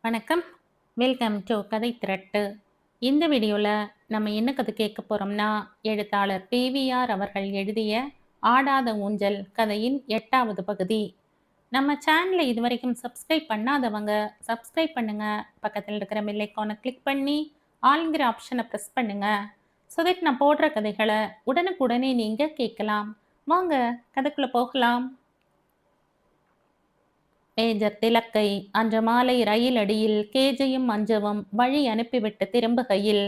வணக்கம். Welcome to கதை திரட்டு. இந்த வீடியோவில் நம்ம என்ன கதை கேட்க போகிறோம்னா, எழுத்தாளர் பிவிஆர் அவர்கள் எழுதிய ஆடாத ஊஞ்சல் கதையின் 8வது பகுதி. நம்ம சேனலை இதுவரைக்கும் சப்ஸ்கிரைப் பண்ணாதவங்க சப்ஸ்கிரைப் பண்ணுங்க. பக்கத்தில் இருக்கிற பெல் ஐக்கானை கிளிக் பண்ணி ஆல்ங்கிற ஆப்ஷனை ப்ரெஸ் பண்ணுங்க. ஸோ தட் நான் போடுற கதைகளை உடனுக்குடனே நீங்கள் கேட்கலாம். வாங்க கதைக்குள்ளே போகலாம். மேஜர் திலக்கை அன்று மாலை ரயில் அடியில் கேஜையும் மஞ்சவும் வழி அனுப்பிவிட்டு திரும்புகையில்,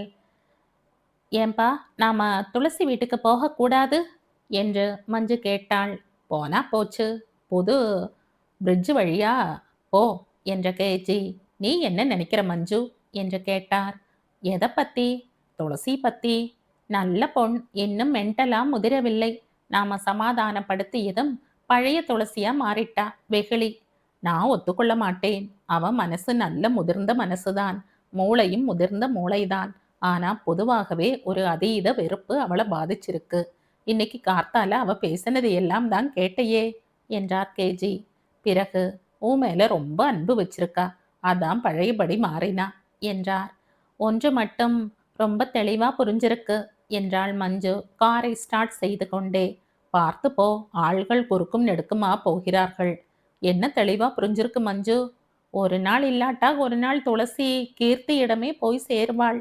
ஏன்பா நாம துளசி வீட்டுக்கு போகக்கூடாது என்று மஞ்சு கேட்டாள். போனா போச்சு, புது பிரிட்ஜ் வழியா போ என்ற கேஜி. நீ என்ன நினைக்கிற மஞ்சு என்று கேட்டார். எதை பத்தி? துளசி பத்தி. நல்ல பொன், இன்னும் மென்டலா முதிரவில்லை. நாம சமாதானப்படுத்தியதும் பழைய துளசியா மாறிட்டா வெகுளி. நான் ஒத்துக்கொள்ள மாட்டேன். அவன் மனசு நல்ல முதிர்ந்த மனசுதான், மூளையும் முதிர்ந்த மூளைதான். ஆனா பொதுவாகவே ஒரு அதீத வெறுப்பு அவளை பாதிச்சிருக்கு. இன்னைக்கு கார்த்தால அவ பேசினது எல்லாம் தான் கேட்டையே என்றார் கேஜி. பிறகு உன் மேல ரொம்ப அன்பு வச்சிருக்கா, அதான் பழையபடி மாறினா என்றார். ஒன்று மட்டும் ரொம்ப தெளிவா புரிஞ்சிருக்கு என்றாள் மஞ்சு காரை ஸ்டார்ட் செய்து கொண்டே. பார்த்து போ, ஆள்கள் குறுக்கும் நெடுக்குமா போகிறார்கள். என்ன தெளிவா புரிஞ்சிருக்கு மஞ்சு? ஒரு நாள் இல்லாட்டா ஒரு நாள் துளசி கீர்த்தியிடமே போய் சேர்வாள்.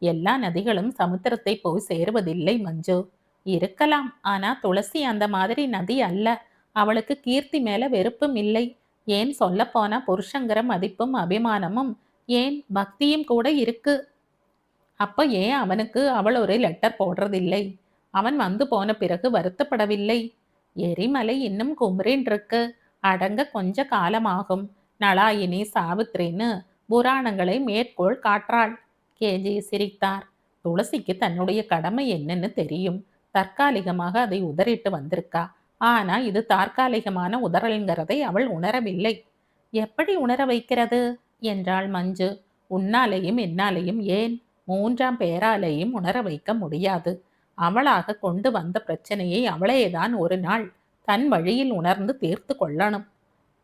எல்லா நதிகளும் சமுத்திரத்தை போய் சேருவதில்லை மஞ்சு. இருக்கலாம், ஆனா துளசி அந்த மாதிரி நதி அல்ல. அவளுக்கு கீர்த்தி மேல வெறுப்பும் இல்லை. ஏன் சொல்ல போனா புருஷங்கிற மதிப்பும் அபிமானமும், ஏன் பக்தியும் கூட இருக்கு. அப்ப ஏன் அவனுக்கு அவள் ஒரு லெட்டர் போடுறதில்லை? அவன் வந்து போன பிறகு வருத்தப்படவில்லை. எரிமலை இன்னும் குமுறின் இருக்கு, அடங்க கொஞ்ச காலமாகும். நளாயினி சாவித்ரின்னு புராணங்களை மேற்கோள் காட்டுறாள். கேஜி சிரித்தார். துளசிக்கு தன்னுடைய கடமை என்னன்னு தெரியும். தற்காலிகமாக அதை உதறிட்டு வந்திருக்கா. ஆனா இது தற்காலிகமான உதறல்ங்கிறதை அவள் உணரவில்லை. எப்படி உணர வைக்கிறது என்றாள் மஞ்சு. உன்னாலேயும் என்னாலேயும், ஏன் மூன்றாம் பேராலேயும் உணர வைக்க முடியாது. அவளாக கொண்டு வந்த பிரச்சனையை அவளேதான் ஒரு நாள் தன் வழியில் உணர்ந்து தீர்த்து கொள்ளணும்.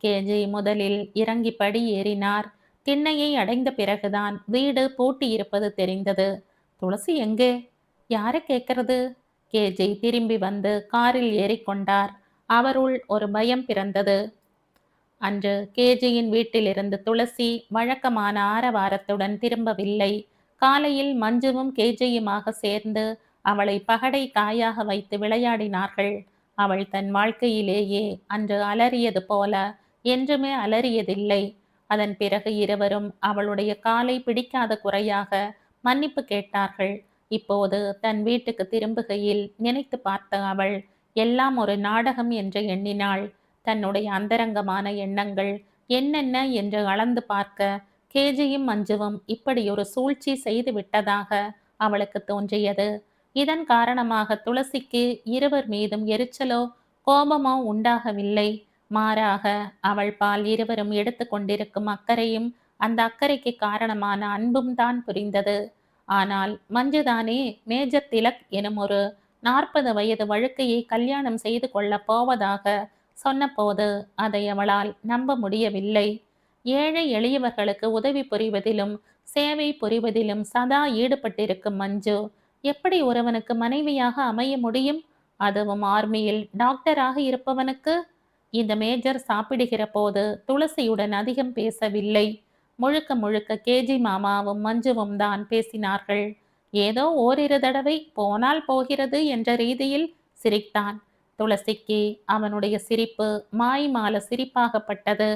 கேஜி முதலில் இறங்கி படி ஏறினார். திண்ணையை அடைந்த பிறகுதான் வீடு பூட்டியிருப்பது தெரிந்தது. துளசி எங்கே? யாரை கேட்கறது? கேஜி திரும்பி வந்து காரில் ஏறிக்கொண்டார். அவருள் ஒரு பயம் பிறந்தது. அன்று கேஜியின் வீட்டிலிருந்து துளசி வழக்கமான ஆரவாரத்துடன் திரும்பவில்லை. காலையில் மஞ்சுவும் கேஜியுமாக சேர்ந்து அவளை பகடை காயாக வைத்து விளையாடினார்கள். அவள் தன் வாழ்க்கையிலேயே அன்று அலறியது போல என்றுமே அலறியதில்லை. அதன் பிறகு இருவரும் அவளுடைய காலை பிடிக்காத குறையாக மன்னிப்பு கேட்டார்கள். இப்போது தன் வீட்டுக்கு திரும்புகையில் நினைத்து பார்த்த அவள் எல்லாம் ஒரு நாடகம் என்று எண்ணினாள். தன்னுடைய அந்தரங்கமான எண்ணங்கள் என்னென்ன என்று அளந்து பார்க்க கேஜியும் மஞ்சுவும் இப்படி ஒரு சூழ்ச்சி செய்து விட்டதாக அவளுக்கு தோன்றியது. இதன் காரணமாக துளசிக்கு இருவர் மீதும் எரிச்சலோ கோபமோ உண்டாகவில்லை. மாறாக அவள் பால் இருவரும் எடுத்து கொண்டிருக்கும் அக்கறையும் அந்த அக்கறைக்கு காரணமான அன்பும் தான் புரிந்தது. ஆனால் மஞ்சுதானே மேஜர் திலக் எனும் ஒரு 40 வயது வழுக்கையை கல்யாணம் செய்து கொள்ளப் போவதாக சொன்னபோது அதை அவளால் நம்ப முடியவில்லை. ஏழை எளியவர்களுக்கு உதவி புரிவதிலும் சேவை புரிவதிலும் சதா ஈடுபட்டிருக்கும் மஞ்சு எப்படி ஒருவனுக்கு மனைவியாக அமைய முடியும்? அதுவும் ஆர்மியில் டாக்டராக இருப்பவனுக்கு. இந்த மேஜர் சாப்பிடுகிற போது துளசியுடன் அதிகம் பேசவில்லை. முழுக்க முழுக்க கேஜி மாமாவும் மஞ்சுவும் தான் பேசினார்கள். ஏதோ ஓரிரு தடவை போனால் போகிறது என்ற ரீதியில் சிரித்தான். துளசிக்கு அவனுடைய சிரிப்பு மாய்மால சிரிப்பாகப்பட்டது.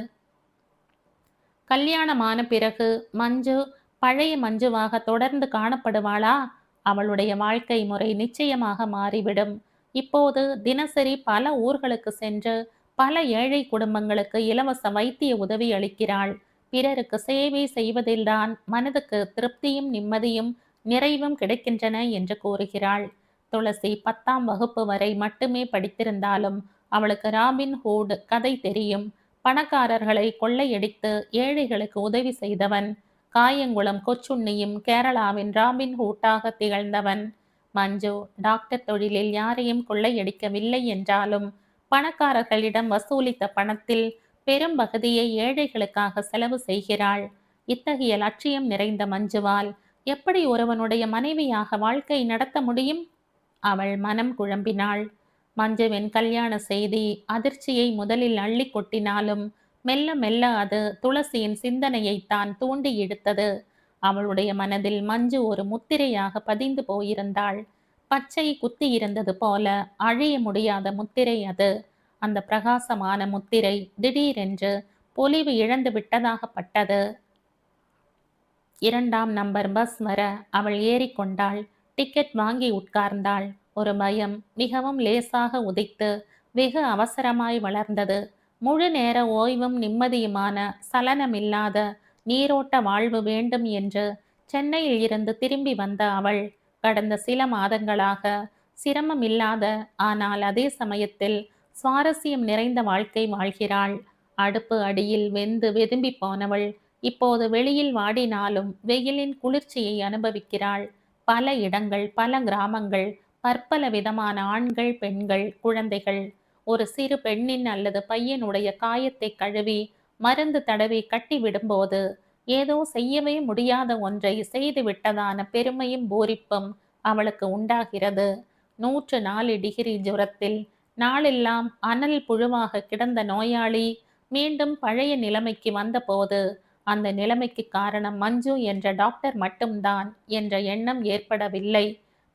கல்யாணமான பிறகு மஞ்சு பழைய மஞ்சுவாக தொடர்ந்து காணப்படுவாளா? அவளுடைய வாழ்க்கை முறை நிச்சயமாக மாறிவிடும். இப்போது தினசரி பல ஊர்களுக்கு சென்று பல ஏழை குடும்பங்களுக்கு இலவச வைத்திய உதவி அளிக்கிறாள். பிறருக்கு சேவை செய்வதில்தான் மனதுக்கு திருப்தியும் நிம்மதியும் நிறைவும் கிடைக்கின்றன என்று கூறுகிறாள். துளசி 10ஆம் வகுப்பு வரை மட்டுமே படித்திருந்தாலும் அவளுக்கு ராபின் ஹூட் கதை தெரியும். பணக்காரர்களை கொள்ளையடித்து ஏழைகளுக்கு உதவி செய்தவன். காயங்குளம் கொச்சுண்ணியும் கேரளாவின் ராபின் ஹூட்டாக திகழ்ந்தவன். மஞ்சு டாக்டர் தொழிலில் யாரையும் கொள்ளையடிக்கவில்லை என்றாலும் பணக்காரர்களிடம் வசூலித்த பணத்தில் பெரும் பகுதியை ஏழைகளுக்காக செலவு செய்கிறாள். இத்தகைய லட்சியம் நிறைந்த மஞ்சுவால் எப்படி ஒருவனுடைய மனைவியாக வாழ்க்கை நடத்த முடியும்? அவள் மனம் குழம்பினாள். மஞ்சுவின் கல்யாண செய்தி அதிர்ச்சியை முதலில் அள்ளி கொட்டினாலும் மெல்ல மெல்ல அது துளசியின் சிந்தனையைத்தான் தூண்டி இழுத்தது. அவளுடைய மனதில் மஞ்சு ஒரு முத்திரையாக பதிந்து போயிருந்தாள். பச்சை குத்தி இருந்தது போல அழிய முடியாத முத்திரை அது. அந்த பிரகாசமான முத்திரை திடீரென்று பொலிவு இழந்து விட்டதாகப்பட்டது. 2ஆம் நம்பர் பஸ் வர அவள் ஏறிக்கொண்டாள். டிக்கெட் வாங்கி உட்கார்ந்தாள். ஒரு பயம் மிகவும் லேசாக உதித்து வெகு அவசரமாய் வளர்ந்தது. முழு நேர ஓய்வும் நிம்மதியுமான சலனமில்லாத நீரோட்ட வாழ்வு வேண்டும் என்று சென்னையில் இருந்து திரும்பி வந்த அவள் கடந்த சில மாதங்களாக சிரமமில்லாத ஆனால் அதே சமயத்தில் சுவாரஸ்யம் நிறைந்த வாழ்க்கை வாழ்கிறாள். அடுப்பு அடியில் வெந்து வெதும்பி போனவள் இப்போது வெளியில் வாடினாலும் வெயிலின் குளிர்ச்சியை அனுபவிக்கிறாள். பல இடங்கள், பல கிராமங்கள், பற்பல விதமான ஆண்கள், பெண்கள், குழந்தைகள். ஒரு சிறு பெண்ணின் அல்லது பையனுடைய காயத்தை கழுவி மருந்து தடவி கட்டி விடும்போது ஏதோ செய்யவே முடியாத ஒன்றை செய்து விட்டதான பெருமையும் பூரிப்பும் அவளுக்கு உண்டாகிறது. 104 டிகிரி ஜுரத்தில் நாளெல்லாம் அனல் புழுவாக கிடந்த நோயாளி மீண்டும் பழைய நிலைமைக்கு வந்தபோது அந்த நிலைமைக்கு காரணம் மஞ்சு என்ற டாக்டர் மட்டும்தான் என்ற எண்ணம் ஏற்படவில்லை.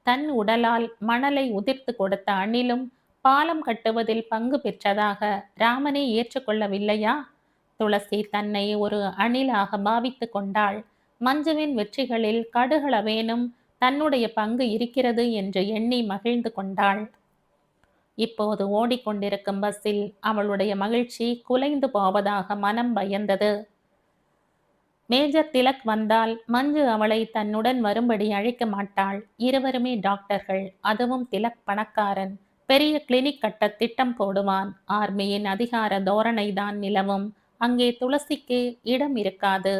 தன் உடலால் மணலை உதிர்த்து கொடுத்த அணிலும் பாலம் கட்டுவதில் பங்கு பெற்றதாக ராமனே ஏற்றுக்கொள்ளவில்லையா? துளசி தன்னை ஒரு அணிலாக பாவித்து கொண்டாள். மஞ்சுவின் வெற்றிகளில் கடுகளவேனும் தன்னுடைய பங்கு இருக்கிறது என்று எண்ணி மகிழ்ந்து கொண்டாள். இப்போது ஓடிக்கொண்டிருக்கும் பஸ்ஸில் அவளுடைய மகிழ்ச்சி குலைந்து போவதாக மனம் பயந்தது. மேஜர் திலக் வந்தால் மஞ்சு அவளை தன்னுடன் வரும்படி அழைக்க மாட்டாள். இருவருமே டாக்டர்கள். அதுவும் திலக் பணக்காரன். பெரிய கிளினிக் கட்ட திட்டம் போடுவான். ஆர்மியின் அதிகார தோரணைதான் நிலவும். அங்கே துளசிக்கு இடம் இருக்காது.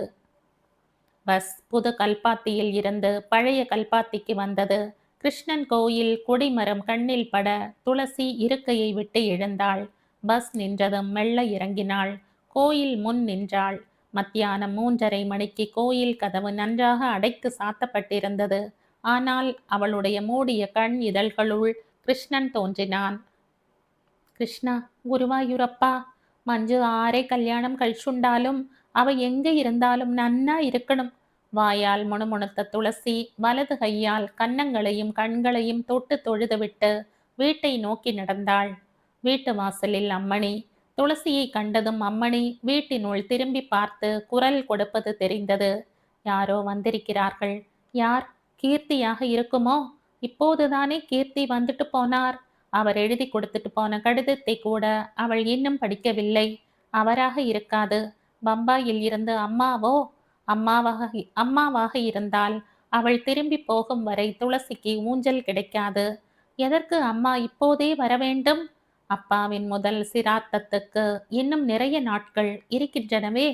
பஸ் புது கல்பாத்தியில் இருந்து பழைய கல்பாத்திக்கு வந்தது. கிருஷ்ணன் கோயில் கொடிமரம் கண்ணில் பட துளசி இருக்கையை விட்டு எழுந்தாள். பஸ் நின்றதும் மெல்ல இறங்கினாள். கோயில் முன் நின்றாள். மத்தியானம் 3:30 மணிக்கு கோயில் கதவு நன்றாக அடைத்து சாத்தப்பட்டிருந்தது. ஆனால் அவளுடைய மூடிய கண் இதழ்களுள் கிருஷ்ணன் தோன்றினான். கிருஷ்ணா, குருவாயூரப்பா, மஞ்சு ஆரை கல்யாணம் கழிச்சுண்டாலும் அவ எங்க இருந்தாலும் நன்னா இருக்கணும். வாயால் முணுமுணுத்த துளசி வலது கையால் கன்னங்களையும் கண்களையும் தொட்டு தொழுதுவிட்டு வீட்டை நோக்கி நடந்தாள். வீட்டு வாசலில் அம்மணி. துளசியை கண்டதும் அம்மணி வீட்டினுள் திரும்பி பார்த்து குரல் கொடுப்பது தெரிந்தது. யாரோ வந்திருக்கிறார்கள். யார்? கீர்த்தியாக இருக்குமோ? இப்போதுதானே கீர்த்தி வந்துட்டு போனார். அவர் எழுதி கொடுத்துட்டு போன கடிதத்தை கூட அவள் இன்னும் படிக்கவில்லை. அவராக இருக்காது. பம்பாயில் இருந்து அம்மாவோ? அம்மாவாக இருந்தால் அவள் திரும்பி போகும் வரை துளசிக்கு ஊஞ்சல் கிடைக்காது. எதற்கு அம்மா இப்போதே வர வேண்டும்? அப்பாவின் முதல் சிராத்தத்துக்கு இன்னும் நிறைய நாட்கள் இருக்கின்றனவே.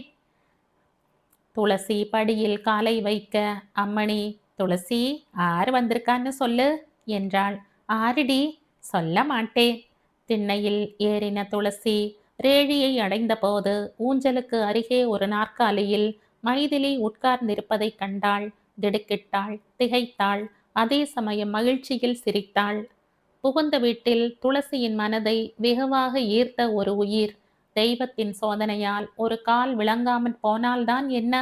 துளசி படியில் காலை வைக்க அம்மணி, துளசி, ஆர் வந்திருக்கான்னு சொல்லு என்றாள். ஆரிடி? சொல்ல மாட்டேன். திண்ணையில் ஏறின துளசி ரேழியை அடைந்த போது ஊஞ்சலுக்கு அருகே ஒரு நாற்காலியில் மைதிலி உட்கார்ந்திருப்பதைக் கண்டாள். திடுக்கிட்டாள், திகைத்தாள், அதே சமயம் மகிழ்ச்சியில் சிரித்தாள். புகுந்த வீட்டில் துளசியின் மனதை வெகுவாக ஈர்த்த ஒரு உயிர். தெய்வத்தின் சோதனையால் ஒரு கால் விளங்காமற் போனால்தான் என்ன?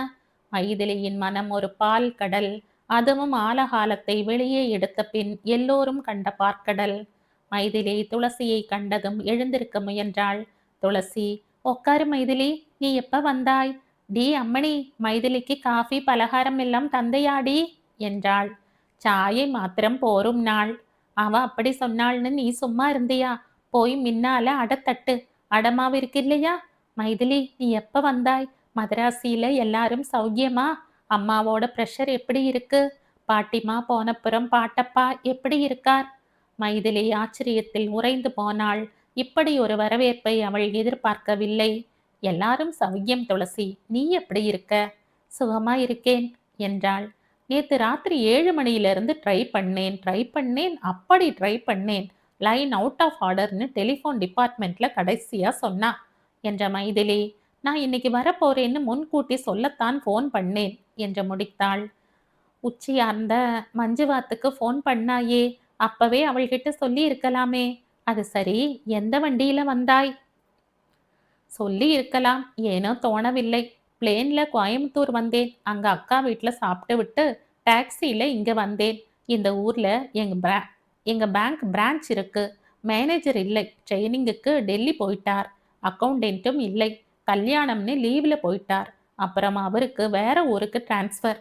மைதிலியின் மனம் ஒரு பால் கடல். அதுவும் ஆலகாலத்தை வெளியே எடுத்த பின் எல்லோரும் கண்ட பார்க்கடல். மைதிலி துளசியை கண்டதும் எழுந்திருக்க முயன்றாள். துளசி, உக்காரு மைதிலி, நீ எப்ப வந்தாய்? டி அம்மணி, மைதிலிக்கு காஃபி பலகாரம் எல்லாம் தந்தையாடி என்றாள். சாயை மாத்திரம் போரும் நாள். அவ அப்படி சொன்னாள்னு நீ சும்மா இருந்தியா? போய் மின்னால அடத்தட்டு. அடமாவு இருக்கு இல்லையா? மைதிலி, நீ எப்ப வந்தாய்? மதராசியில எல்லாரும் சௌக்கியமா? அம்மாவோட ப்ரெஷர் எப்படி இருக்கு? பாட்டிமா போனப்புறம் பாட்டப்பா எப்படி இருக்கார்? மைதிலி ஆச்சரியத்தில் உறைந்து போனாள். இப்படி ஒரு வரவேற்பை அவள் எதிர்பார்க்கவில்லை. எல்லாரும் சௌக்கியம் துளசி, நீ எப்படி இருக்க? சுகமா இருக்கேன் என்றாள். நேத்து ராத்திரி 7 மணியிலிருந்து ட்ரை பண்ணேன், அப்படி ட்ரை பண்ணேன். லைன் அவுட் ஆஃப் ஆர்டர்னு டெலிஃபோன் டிபார்ட்மெண்ட்ல கடைசியா சொன்னா என்ற மைதிலி நான் இன்னைக்கு வரப்போறேன்னு முன்கூட்டி சொல்லத்தான் ஃபோன் பண்ணேன் என்று முடித்தாள். உச்சியார்ந்த மஞ்சுவாத்துக்கு ஃபோன் பண்ணாயே, அப்பவே அவள்கிட்ட சொல்லி இருக்கலாமே. அது சரி, எந்த வண்டியில வந்தாய்? சொல்லி இருக்கலாம், ஏனோ தோணவில்லை. பிளேன்ல கோயம்புத்தூர் வந்தேன். அங்க அக்கா வீட்ல சாப்பிட்டு விட்டு டாக்ஸியில இங்க வந்தேன். இந்த ஊர்ல எங்க பேங்க் பிரான்ச் இருக்கு. மேனேஜர் இல்லை, ட்ரெயினிங்குக்கு டெல்லி போயிட்டார். அக்கவுண்டன்ட்டும் இல்லை, கல்யாணம்னு லீவ்ல போயிட்டார். அப்புறம் அவருக்கு வேற ஊருக்கு டிரான்ஸ்ஃபர்.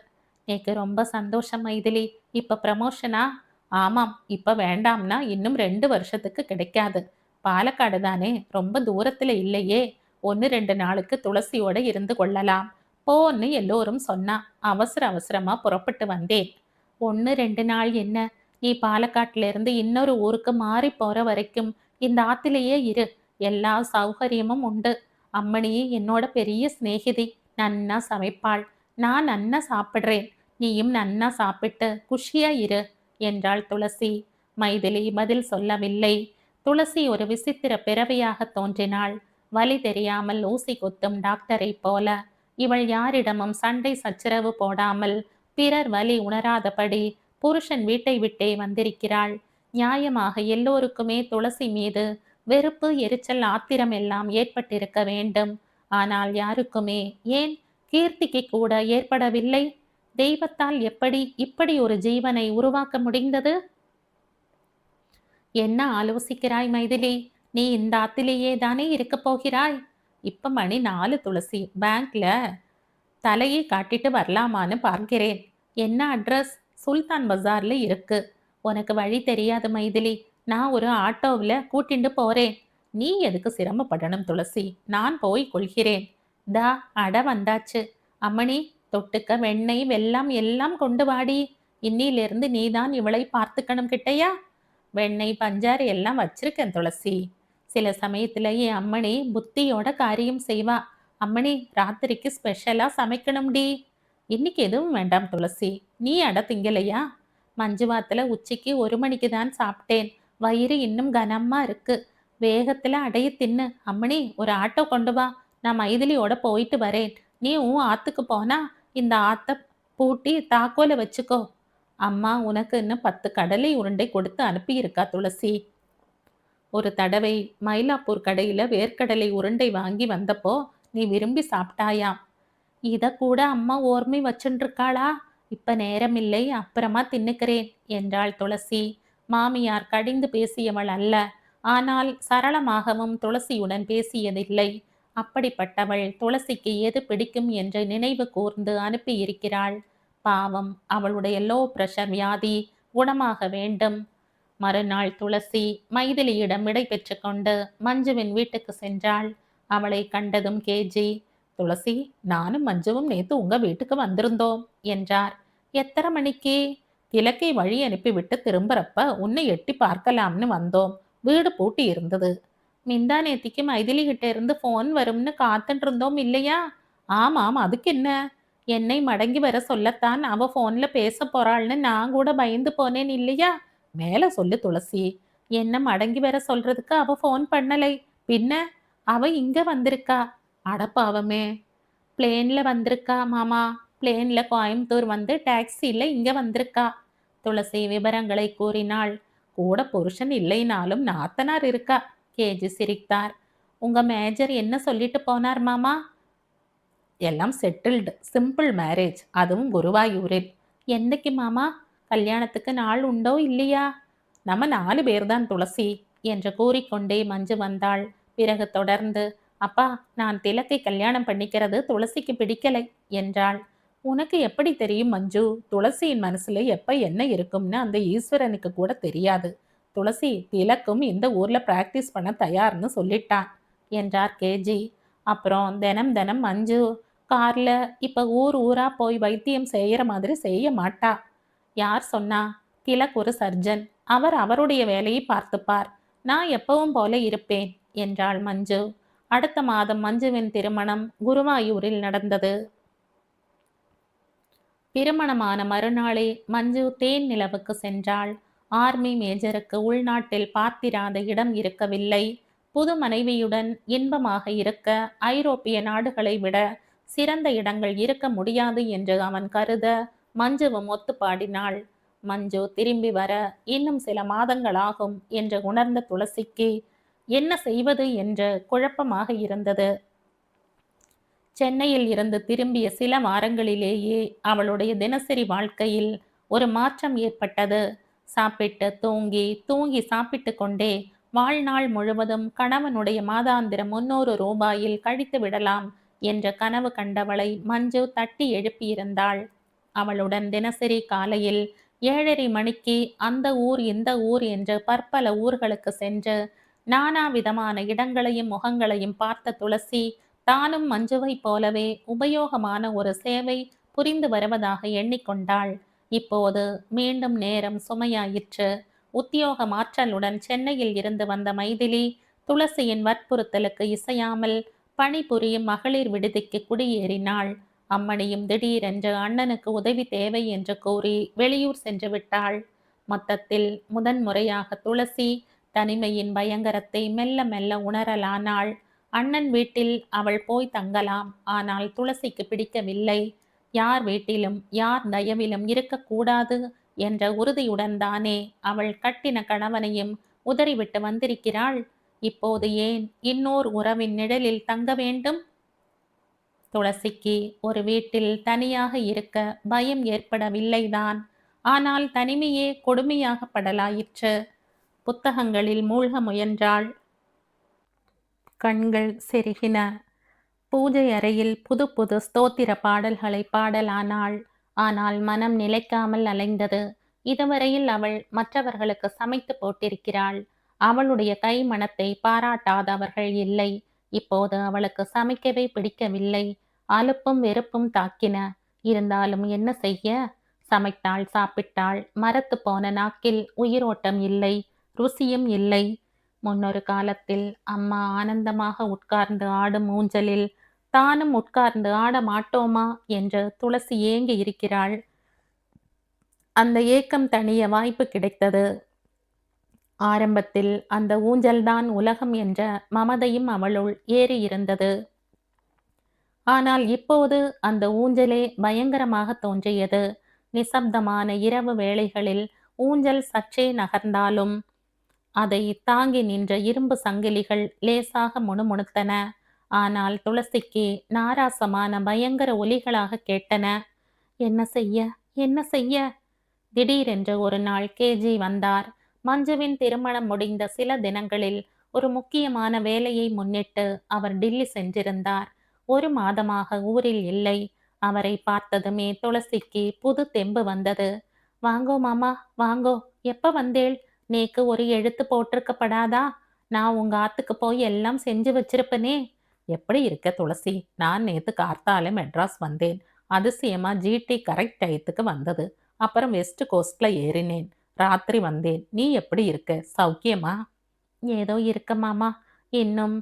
எனக்கு ரொம்ப சந்தோஷம் மைதிலி. இப்ப ப்ரமோஷனா? ஆமாம், இப்ப வேண்டாம்னா இன்னும் 2 வருஷத்துக்கு கிடைக்காது. பாலக்காடு தானே, ரொம்ப தூரத்துல இல்லையே. 1 2 நாளுக்கு துளசியோட இருந்து கொள்ளலாம் போன்னு எல்லோரும் சொன்னா. அவசர அவசரமா புறப்பட்டு வந்தேன். 1 2 நாள் என்ன? நீ பாலக்காட்டுல இருந்து இன்னொரு ஊருக்கு மாறி போற வரைக்கும் இந்த ஆத்திலேயே இரு. எல்லா சௌகரியமும் உண்டு. அம்மணி என்னோட பெரிய சிநேகிதி. நன்னா சமைப்பாள். நான் நன்னா சாப்பிடுறேன். நீயும் நன்னா சாப்பிட்டு குஷியா இரு என்றாள் துளசி. மைதிலி பதில் சொல்லவில்லை. துளசி ஒரு விசித்திர பிறவியாக தோன்றினாள். வலி தெரியாமல் ஊசி குத்தும் டாக்டரை போல. இவள் யாரிடமும் சண்டை சச்சரவு போடாமல் பிறர் வலி உணராதபடி புருஷன் வீட்டை விட்டே வந்திருக்கிறாள். நியாயமாக எல்லோருக்குமே துளசி மீது வெறுப்பு, எரிச்சல், ஆத்திரம் எல்லாம் ஏற்பட்டிருக்க வேண்டும். ஆனால் யாருக்குமே, ஏன் கீர்த்திக்கு கூட ஏற்படவில்லை? தெய்வத்தால் எப்படி இப்படி ஒரு ஜீவனை உருவாக்க முடிந்தது? என்ன ஆலோசிக்கிறாய் மைதிலி? நீ இந்த ஆத்திலேயே தானே இருக்க போகிறாய்? இப்ப மணி 4 துளசி. பேங்க்ல தலையை காட்டிட்டு வரலாமான்னு பார்க்கிறேன். என்ன அட்ரஸ்? சுல்தான் பஜார்ல இருக்கு. உனக்கு வழி தெரியாது மைதிலி. நான் ஒரு ஆட்டோவில் கூட்டிண்டு போறேன். நீ எதுக்கு சிரமப்படணும் துளசி? நான் போய் கொள்கிறேன். தா அட வந்தாச்சு. அம்மணி, தொட்டுக்க வெண்ணெய் வெல்லம் எல்லாம் கொண்டு வாடி. இன்னிலிருந்து நீதான் இவளை பார்த்துக்கணும் கிட்டையா. வெண்ணெய் பஞ்சாறு எல்லாம் வச்சிருக்கேன் துளசி. சில சமயத்துல என் அம்மணி புத்தியோட காரியம் செய்வா. அம்மணி, ராத்திரிக்கு ஸ்பெஷலா சமைக்கணும்டி. இன்னைக்கு எதுவும் வேண்டாம் துளசி. நீ அட திங்கலையா? மஞ்சுவாத்துல உச்சிக்கு 1 மணிக்கு தான் சாப்பிட்டேன். வயிறு இன்னும் கனமா இருக்கு. வேகத்துல அடைய தின்னு. அம்மணி, ஒரு ஆட்டோ கொண்டு வா. நான் மைதிலியோட போயிட்டு வரேன். நீ உன் ஆத்துக்கு போனா இந்த ஆத்த பூட்டி தாக்கோல வச்சுக்கோ. அம்மா உனக்குன்னு 10 கடலை உருண்டை கொடுத்து அனுப்பியிருக்கா துளசி. ஒரு தடவை மயிலாப்பூர் கடையில வேர்க்கடலை உருண்டை வாங்கி வந்தப்போ நீ விரும்பி சாப்பிட்டாயாம். இத கூட அம்மா ஓர்மை வச்சுருக்காளா? இப்ப நேரமில்லை, அப்புறமா தின்னுக்கிறேன் என்றாள் துளசி. மாமியார் கடிந்து பேசியவள் அல்ல. ஆனால் சரளமாகவும் துளசியுடன் பேசியதில்லை. அப்படிப்பட்டவள் துளசிக்கு எது பிடிக்கும் என்று நினைவு கூர்ந்து அனுப்பியிருக்கிறாள். பாவம், அவளுடைய லோ பிரஷர் வியாதி குணமாக வேண்டும். மறுநாள் துளசி மைதிலியிடம் விடை பெற்று கொண்டு மஞ்சுவின் வீட்டுக்கு சென்றாள். அவளை கண்டதும் கேஜி, துளசி, நானும் மஞ்சுவும் நேத்து உங்க வீட்டுக்கு வந்திருந்தோம் என்றார். எத்தனை மணிக்கு? திலக்கை வழி அனுப்பிவிட்டு திரும்புறப்ப உன்னை எட்டி பார்க்கலாம்னு வந்தோம். வீடு பூட்டி இருந்தது. மிந்தா நேத்திக்கு மைதிலி கிட்ட இருந்து போன் வரும்னு காத்துட்டு இருந்தோம் இல்லையா? ஆமாம், அதுக்கு என்ன? என்னை மடங்கி வர சொல்லத்தான் அவ போன்ல பேச போறாள்னு நான் கூட பயந்து போனேன் இல்லையா? மேல சொல்லு துளசி. என்ன மடங்கி வர சொல்றதுக்கு அவ போன் பண்ணலை. பின்ன அவ இங்க வந்திருக்கா. அடப்பாவமே, பிளேன்ல வந்திருக்கா மாமா. பிளேன்ல கோயம்புத்தூர் வந்து டாக்ஸில இங்க வந்திருக்கா. துளசி விவரங்களை கூறினாள். கூட புருஷன் இல்லைனாலும் நாத்தனார் இருக்கா. கேஜி சிரித்தார். உங்க மேஜர் என்ன சொல்லிட்டு போனார் மாமா? எல்லாம் செட்டில்டு, சிம்பிள் மேரேஜ், அதுவும் குருவாயூரில். என்னைக்கு மாமா? கல்யாணத்துக்கு நாள் உண்டோ இல்லையா? நம்ம 4 பேர்தான் துளசி என்று கூறிக்கொண்டே மஞ்சு வந்தாள். பிறகு தொடர்ந்து, அப்பா, நான் திலக்கை கல்யாணம் பண்ணிக்கிறது துளசிக்கு பிடிக்கலை என்றாள். உனக்கு எப்படி தெரியும் மஞ்சு? துளசியின் மனசுல எப்ப என்ன இருக்கும்னு அந்த ஈஸ்வரனுக்கு கூட தெரியாது. துளசி, திலக்கும் இந்த ஊர்ல பிராக்டிஸ் பண்ண தயார்னு சொல்லிட்டான் என்றார் கேஜி. அப்புறம் தினம் தினம் மஞ்சு கார்ல இப்ப ஊர் ஊரா போய் வைத்தியம் செய்யற மாதிரி செய்ய மாட்டா. யார் சொன்னா? திலக் ஒரு சர்ஜன். அவர் அவருடைய வேலையை பார்த்துப்பார். நான் எப்பவும் போல இருப்பேன் என்றாள் மஞ்சு. அடுத்த மாதம் மஞ்சுவின் திருமணம் குருவாயூரில் நடந்தது. திருமணமான மறுநாளே மஞ்சு தேன் நிலவுக்கு சென்றாள். ஆர்மி மேஜருக்கு உள்நாட்டில் பார்த்திராத இடம் இருக்கவில்லை. புது மனைவியுடன் இன்பமாக இருக்க ஐரோப்பிய நாடுகளை விட சிறந்த இடங்கள் இருக்க முடியாது என்று அவன் கருத மஞ்சுவும் ஒத்து பாடினாள். மஞ்சு திரும்பி வர இன்னும் சில மாதங்களாகும் என்று உணர்ந்த துளசிக்கு என்ன செய்வது என்று குழப்பமாக இருந்தது. சென்னையில் இருந்து திரும்பிய சில வாரங்களிலேயே அவளுடைய தினசரி வாழ்க்கையில் ஒரு மாற்றம் ஏற்பட்டது. சாப்பிட்டு தூங்கி தூங்கி சாப்பிட்டு கொண்டே வாழ்நாள் முழுவதும் கணவனுடைய மாதாந்திர 300 ரூபாயில் கழித்து விடலாம் என்ற கனவு கண்டவளை மஞ்சு தட்டி எழுப்பியிருந்தாள். அவளுடன் தினசரி காலையில் 7:30 மணிக்கு அந்த ஊர் இந்த ஊர் என்று பற்பல ஊர்களுக்கு சென்று நானா விதமான இடங்களையும் முகங்களையும் பார்த்த துளசி தானும் மஞ்சுவைப் போலவே உபயோகமான ஒரு சேவை புரிந்து வருவதாக எண்ணிக்கொண்டாள். இப்போது மீண்டும் நேரம் சுமையாயிற்று. உத்தியோக மாற்றலுடன் சென்னையில் இருந்து வந்த மைதிலி துளசியின் வற்புறுத்தலுக்கு இசையாமல் பணிபுரியும் மகளிர் விடுதிக்கு குடியேறினாள். அம்மணியும் திடீரென்று அண்ணனுக்கு உதவி தேவை என்று கூறி வெளியூர் சென்று விட்டாள். மொத்தத்தில் முதன்முறையாக துளசி தனிமையின் பயங்கரத்தை மெல்ல மெல்ல உணரலானாள். அண்ணன் வீட்டில் அவள் போய் தங்கலாம். ஆனால் துளசிக்கு பிடிக்கவில்லை. யார் வீட்டிலும் யார் தயவிலும் இருக்கக்கூடாது என்ற உறுதியுடன் தானே அவள் கட்டின கணவனையும் உதறிவிட்டு வந்திருக்கிறாள். இப்போது ஏன் இன்னோர் உறவின் நிழலில் தங்க வேண்டும்? துளசிக்கு ஒரு வீட்டில் தனியாக இருக்க பயம் ஏற்படவில்லைதான். ஆனால் தனிமையே கொடுமையாகப்படலாயிற்று. புத்தகங்களில் மூழ்க முயன்றாள். கண்கள் செருகின. பூஜை அறையில் புது புது ஸ்தோத்திர பாடல்களை பாடலானாள். ஆனால் மனம் நிலைக்காமல் அலைந்தது. இதுவரையில் அவள் மற்றவர்களுக்கு சமைத்து போட்டிருக்கிறாள். அவளுடைய கை மணத்தை பாராட்டாதவர்கள் இல்லை. இப்போது அவளுக்கு சமைக்கவே பிடிக்கவில்லை. அலுப்பும் வெறுப்பும் தாக்கின. இருந்தாலும் என்ன செய்ய? சமைத்தாள், சாப்பிட்டாள். மரத்து போன நாக்கில் உயிரோட்டம் இல்லை, ருசியும் இல்லை. முன்னொரு காலத்தில் அம்மா ஆனந்தமாக உட்கார்ந்து ஆடும் ஊஞ்சலில் தானும் உட்கார்ந்து ஆட மாட்டோமா என்று துளசி ஏங்கி இருக்கிறாள். அந்த ஏக்கம் தணிய வாய்ப்பு கிடைத்தது. ஆரம்பத்தில் அந்த ஊஞ்சல்தான் உலகம் என்ற மமதையும் அவளுள் ஏறி இருந்தது. ஆனால் இப்போது அந்த ஊஞ்சலே பயங்கரமாக தோன்றியது. நிசப்தமான இரவு வேளைகளில் ஊஞ்சல் சற்றே நகர்ந்தாலும் அதை தாங்கி நின்ற இரும்பு சங்கிலிகள் லேசாக முணுமுணுத்தன. ஆனால் துளசிக்கு நாராசமான பயங்கர ஒலிகளாக கேட்டன. என்ன செய்ய, என்ன செய்ய? திடீரென்று ஒரு நாள் கேஜி வந்தார். மஞ்சுவின் திருமணம் முடிந்த சில தினங்களில் ஒரு முக்கியமான வேலையை முன்னிட்டு அவர் டில்லி சென்றிருந்தார். 1 மாதமாக ஊரில் இல்லை. அவரை பார்த்ததுமே துளசிக்கு புது தெம்பு வந்தது. வாங்கோ மாமா, வாங்கோ. எப்ப வந்தேள்? நேக்கு ஒரு எழுத்து போட்டிருக்கப்படாதா? நான் உங்க ஆத்துக்கு போய் எல்லாம் செஞ்சு வச்சிருப்பனே. எப்படி இருக்க துளசி? நான் நேத்து கார்த்தால மெட்ராஸ் வந்தேன். அதிசயமா ஜிடி கரெக்ட் டயத்துக்கு வந்தது. அப்புறம் வெஸ்ட் கோஸ்ட்ல ஏறினேன். ராத்திரி வந்தேன். நீ எப்படி இருக்க? சௌக்கியமா? ஏதோ இருக்க மாமா. இன்னும்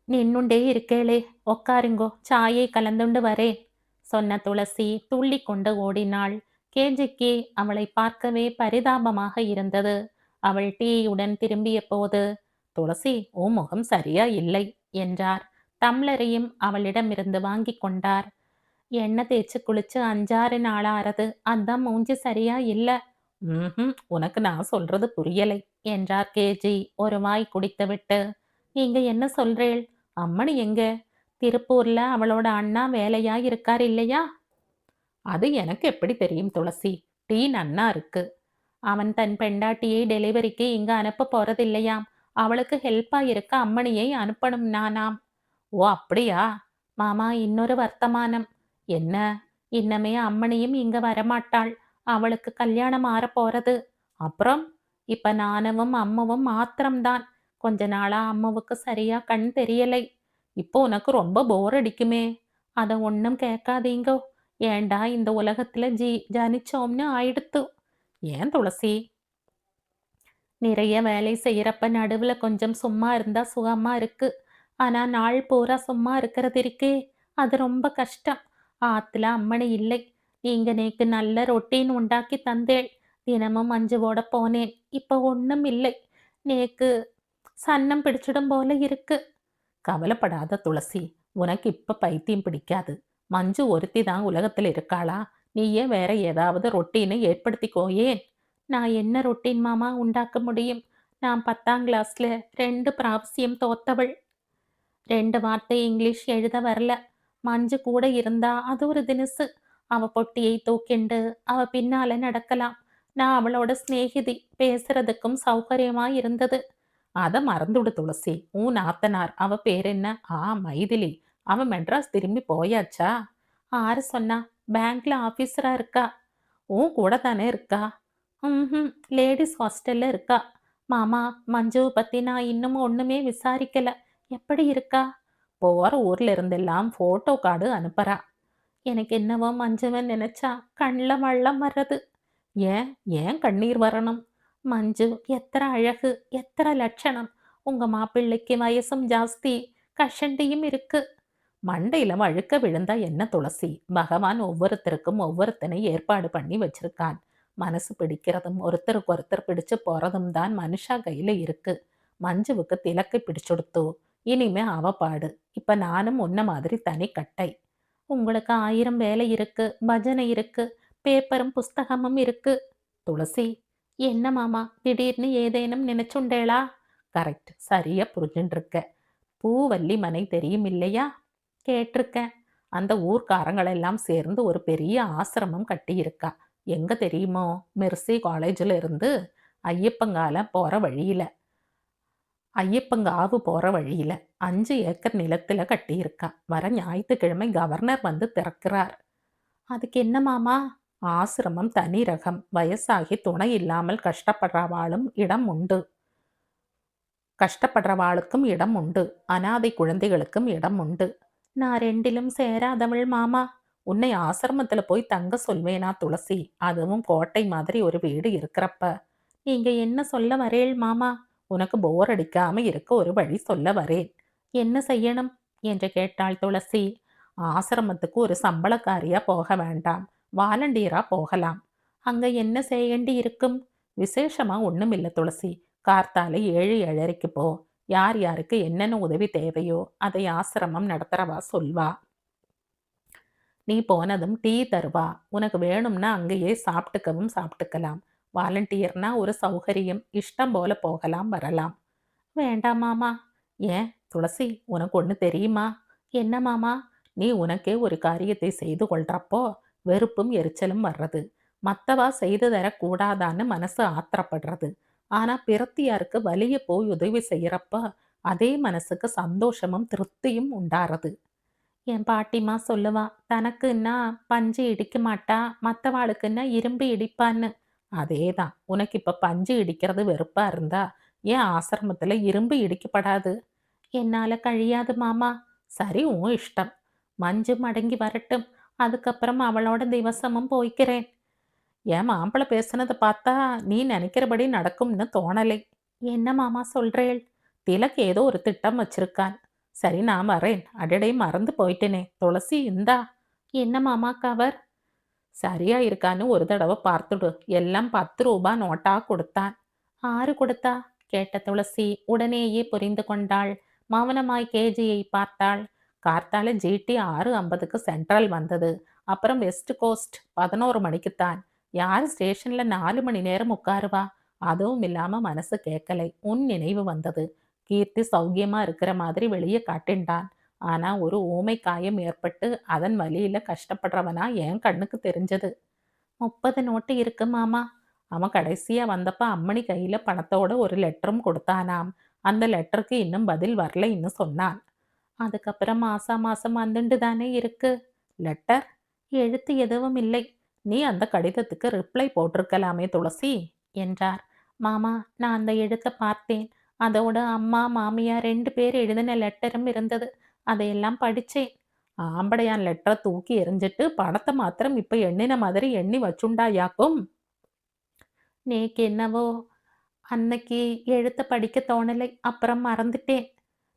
நின்னுண்டே இருக்கேளே. உக்காருங்கோ, சாயை கலந்துண்டு வரேன் சொன்ன துளசி துள்ளி கொண்டு ஓடினாள். கேஜிக்கு அவளை பார்க்கவே பரிதாபமாக இருந்தது. அவள் டீயுடன் திரும்பிய போது, துளசி, உன் முகம் சரியா இல்லை என்றார். டம்ளரையும் அவளிடமிருந்து வாங்கி கொண்டார். எண்ணெய் தேய்ச்சி குளிச்சு 5-6 நாளாகிறது. அதான் மூஞ்சி சரியா இல்ல. உனக்கு நான் சொல்றது புரியலை என்றார் கேஜி ஒரு வாய் குடித்துவிட்டு. நீங்க என்ன சொல்றேள்? அம்மணி எங்க? திருப்பூர்ல அவளோட அண்ணா வேலையா இருக்கார் இல்லையா? அது எனக்கு எப்படி தெரியும் துளசி? டீ நன்னா இருக்கு. அவன் தன் பெண்டாட்டியை டெலிவரிக்கு இங்க அனுப்ப போறதில்லையாம். அவளுக்கு ஹெல்ப்பா இருக்க அம்மணியை அனுப்பணும் நானாம். ஓ அப்படியா? மாமா, இன்னொரு வர்த்தமானம். என்ன? இன்னமே அம்மணியும் இங்க வரமாட்டாள். அவளுக்கு கல்யாணம் ஆற போறது. அப்புறம் இப்ப நானவும் அம்மாவும் மாத்திரம்தான். கொஞ்ச நாளா அம்மாவுக்கு சரியா கண் தெரியலை. இப்போ உனக்கு ரொம்ப போர் அடிக்குமே. அத ஒன்னும் கேட்காதீங்கோ. ஏண்டா இந்த உலகத்துல ஜனிச்சோம்னு ஆயிடுத்து. ஏன் துளசி? நிறைய வேலை செய்யறப்ப நடுவுல கொஞ்சம் சும்மா இருந்தா சுகமா இருக்கு. ஆனா நாள் பூரா சும்மா இருக்கிறது இருக்கே, அது ரொம்ப கஷ்டம். ஆத்துல அம்மணி இல்லை. நீங்க நேக்கு நல்ல ரொட்டீன் உண்டாக்கி தந்தேள். தினமும் மஞ்சுவோட போனேன். இப்ப ஒண்ணும் இல்லை. நேக்கு சன்னம் பிடிச்சிடும் போல இருக்கு. கவலைப்படாத துளசி, உனக்கு இப்ப பைத்தியம் பிடிக்காது. மஞ்சு ஒருத்தி தான் உலகத்தில் இருக்காளா? நீயே வேற ஏதாவது ரொட்டீனை ஏற்படுத்திக்கோயேன். நான் என்ன ரொட்டீன் மாமா உண்டாக்க முடியும்? நான் 10ஆம் கிளாஸ்ல 2 பிராவசியம் தோத்தவள். 2 வார்த்தை இங்கிலீஷ் எழுத வரல. மஞ்சு கூட இருந்தா அது ஒரு தினுசு. அவ பொட்டியை தூக்கிண்டு அவ பின்னால நடக்கலாம். நான் அவளோட சிநேகிதி. பேசுறதுக்கும் சௌகரியமா இருந்தது. அத மறந்துடு துளசி. உன் நாத்தனார் அவ பேர் என்ன? மைதிலி. அவ மெட்ராஸ் திரும்பி போயாச்சா? ஆரு சொன்னா? பேங்க்ல ஆபீசரா இருக்கா. உன் கூட தானே இருக்கா? ம்ஹும். லேடிஸ் ஹாஸ்டல்ல இருக்கா. மாமா, மஞ்சுவை பத்தி நான் இன்னும் ஒண்ணுமே விசாரிக்கல. எப்படி இருக்கா? போற ஊர்ல இருந்தெல்லாம் போட்டோ கார்டு அனுப்புறா. எனக்கு என்னவோ மஞ்சுவை நினைச்சா கண்ல வெள்ளம் வர்றது. ஏன் ஏன் கண்ணீர் வரணும்? மஞ்சு எத்தனை அழகு, எத்தனை லட்சணம். உங்க மாப்பிள்ளைக்கு வயசும் ஜாஸ்தி, கஷண்டியும் இருக்கு. மண்டையில வழுக்க விழுந்தா என்ன துளசி? பகவான் ஒவ்வொருத்தருக்கும் ஒவ்வொருத்தனை ஏற்பாடு பண்ணி வச்சிருக்கான். மனசு பிடிக்கிறதும் ஒருத்தருக்கு ஒருத்தர் பிடிச்சு போறதும் தான் மனுஷா கையில இருக்கு. மஞ்சுவுக்கு திலக்கை பிடிச்சுடுத்து. இனிமே அவ பாடு. இப்ப நானும் உன்ன மாதிரி தனி கட்டை. உங்களுக்கு 1000 வேலை இருக்கு, பஜனை இருக்கு, பேப்பரும் புஸ்தகமும் இருக்கு. துளசி, என்ன மாமா திடீர்னு ஏதேனும் நினைச்சுண்டேளா? கரெக்ட், சரியா புரிஞ்சுட்டு. பூவல்லி மனை தெரியும் இல்லையா? கேட்டிருக்கேன். அந்த ஊர்க்காரங்களெல்லாம் சேர்ந்து ஒரு பெரிய ஆசிரமம் கட்டியிருக்கா. எங்க தெரியுமோ? மெர்சி காலேஜில் இருந்து ஐயப்பங்கால போற வழியில, ஐயப்பங்காவு போற வழியில 5 ஏக்கர் நிலத்துல கட்டியிருக்கா. வர ஞாயிற்றுக்கிழமை கவர்னர் வந்து திறக்கிறார். அதுக்கு என்ன மாமா? ஆசிரமம் தனி ரகம். வயசாகி துணை இல்லாமல் கஷ்டப்படுறவாளும் இடம் உண்டு. கஷ்டப்படுறவாளுக்கும் இடம் உண்டு. அனாதை குழந்தைகளுக்கும் இடம் உண்டு. நான் 2லும் சேராதவள் மாமா. உன்னை ஆசிரமத்துல போய் தங்க சொல்வேனா துளசி? அதுவும் கோட்டை மாதிரி ஒரு வீடு இருக்கிறப்ப. நீங்க என்ன சொல்ல வரேள் மாமா? உனக்கு போர் அடிக்காம இருக்க ஒரு வழி சொல்ல வரேன். என்ன செய்யணும் என்று கேட்டாள் துளசி. ஆசிரமத்துக்கு ஒரு சம்பளக்காரியா போக வேண்டாம். வாலண்டியரா போகலாம். அங்க என்ன செய்யண்டி இருக்கும்? விசேஷமா ஒண்ணுமில்ல துளசி. கார்த்தால 7, 7:30 போ. யார் யாருக்கு என்னென்ன உதவி தேவையோ அதை ஆசிரமம் நடத்துறவா சொல்வா. நீ போனதும் டீ தருவா. உனக்கு வேணும்னா அங்கேயே சாப்பிட்டுக்கலாம். வாலண்டியர்னா ஒரு சௌகரியம். இஷ்டம் போல போகலாம் வரலாம். வேண்டாம் மாமா. ஏன் துளசி, உனக்கு ஒண்ணு தெரியுமா? என்ன மாமா? நீ உனக்கே ஒரு காரியத்தை செய்து கொள்றப்போ வெறுப்பும் எரிச்சலும் வர்றது. மத்தவா செய்து தரக்கூடாதான்னு மனசு ஆத்திரப்படுறது. ஆனா பிரத்தியாருக்கு வலிய போய் உதவி செய்யறப்ப அதே மனசுக்கு சந்தோஷமும் திருப்தியும் உண்டாறது. என் பாட்டிமா சொல்லுவா, தனக்குன்னா பஞ்சு இடிக்க மாட்டா, மத்தவாளுக்குன்னா இரும்பு இடிப்பான்னு. அதேதான். உனக்கு இப்ப பஞ்சு இடிக்கிறது வெறுப்பா இருந்தா ஏன் ஆசிரமத்துல இரும்பு இடிக்கப்படாது? என்னால கழியாது மாமா. சரி, உன் இஷ்டம். மஞ்சு மடங்கி வரட்டும். அதுக்கப்புறம் அவளோட திவசமும் போய்க்கிறேன். என் மாப்பிள்ளை பேசுனதை பார்த்தா நீ நினைக்கிறபடி நடக்கும்னு தோணலை. என்ன மாமா சொல்றேள்? திலக் ஏதோ ஒரு திட்டம் வச்சிருக்கான். சரி, நான் வரேன். அடடே, மறந்து போயிட்டேனே. துளசி, இந்தா. என்ன மாமா கவர்? சரியா இருக்கான்னு ஒரு தடவை பார்த்துடு. எல்லாம் 10 ரூபா நோட்டா கொடுத்தான். ஆறு கொடுத்தா? கேட்ட துளசி உடனேயே புரிந்து கொண்டாள். மௌனமாய் கேஜியை பார்த்தாள். கார்த்தால ஜிடி 6:50க்கு சென்ட்ரல் வந்தது. அப்புறம் வெஸ்ட் கோஸ்ட் 11 மணிக்குத்தான். யார் ஸ்டேஷன்ல 4 மணி நேரம் உட்காருவா? அதுவும் இல்லாம மனசு கேட்கலை. உன் நினைவு வந்தது. கீர்த்தி சௌக்கியமா இருக்கிற மாதிரி வெளியே காட்டின்டான். ஆனா ஒரு ஊமை காயம் ஏற்பட்டு அதன் வலியில கஷ்டப்படுறவனா என் கண்ணுக்கு தெரிஞ்சது. 30 நோட்டு இருக்கு மாமா. அவன் கடைசியா வந்தப்ப அம்மணி கையில பணத்தோட ஒரு லெட்டரும் கொடுத்தானாம். அந்த லெட்டருக்கு இன்னும் பதில் வரலைன்னு சொன்னான். அதுக்கப்புறம் மாசம் வந்துண்டு தானே இருக்கு. லெட்டர்? எழுத்து எதுவும் இல்லை. நீ அந்த கடிதத்துக்கு ரிப்ளை போட்டிருக்கலாமே துளசி என்றார். மாமா, நான் அந்த எழுத்தை பார்த்தேன். அதோட அம்மா மாமியார் 2 பேர் எழுதின லெட்டரும் இருந்தது. அதையெல்லாம் படிச்சேன். ஆம்படையான் லெட்டரை தூக்கி எறிஞ்சிட்டு பணத்தை மாத்திரம் இப்ப எண்ணின மாதிரி எண்ணி வச்சுண்டாயாக்கும். நேக்கு என்னவோ அன்னைக்கு எழுத்த படிக்க தோணலை. அப்புறம் மறந்துட்டேன்.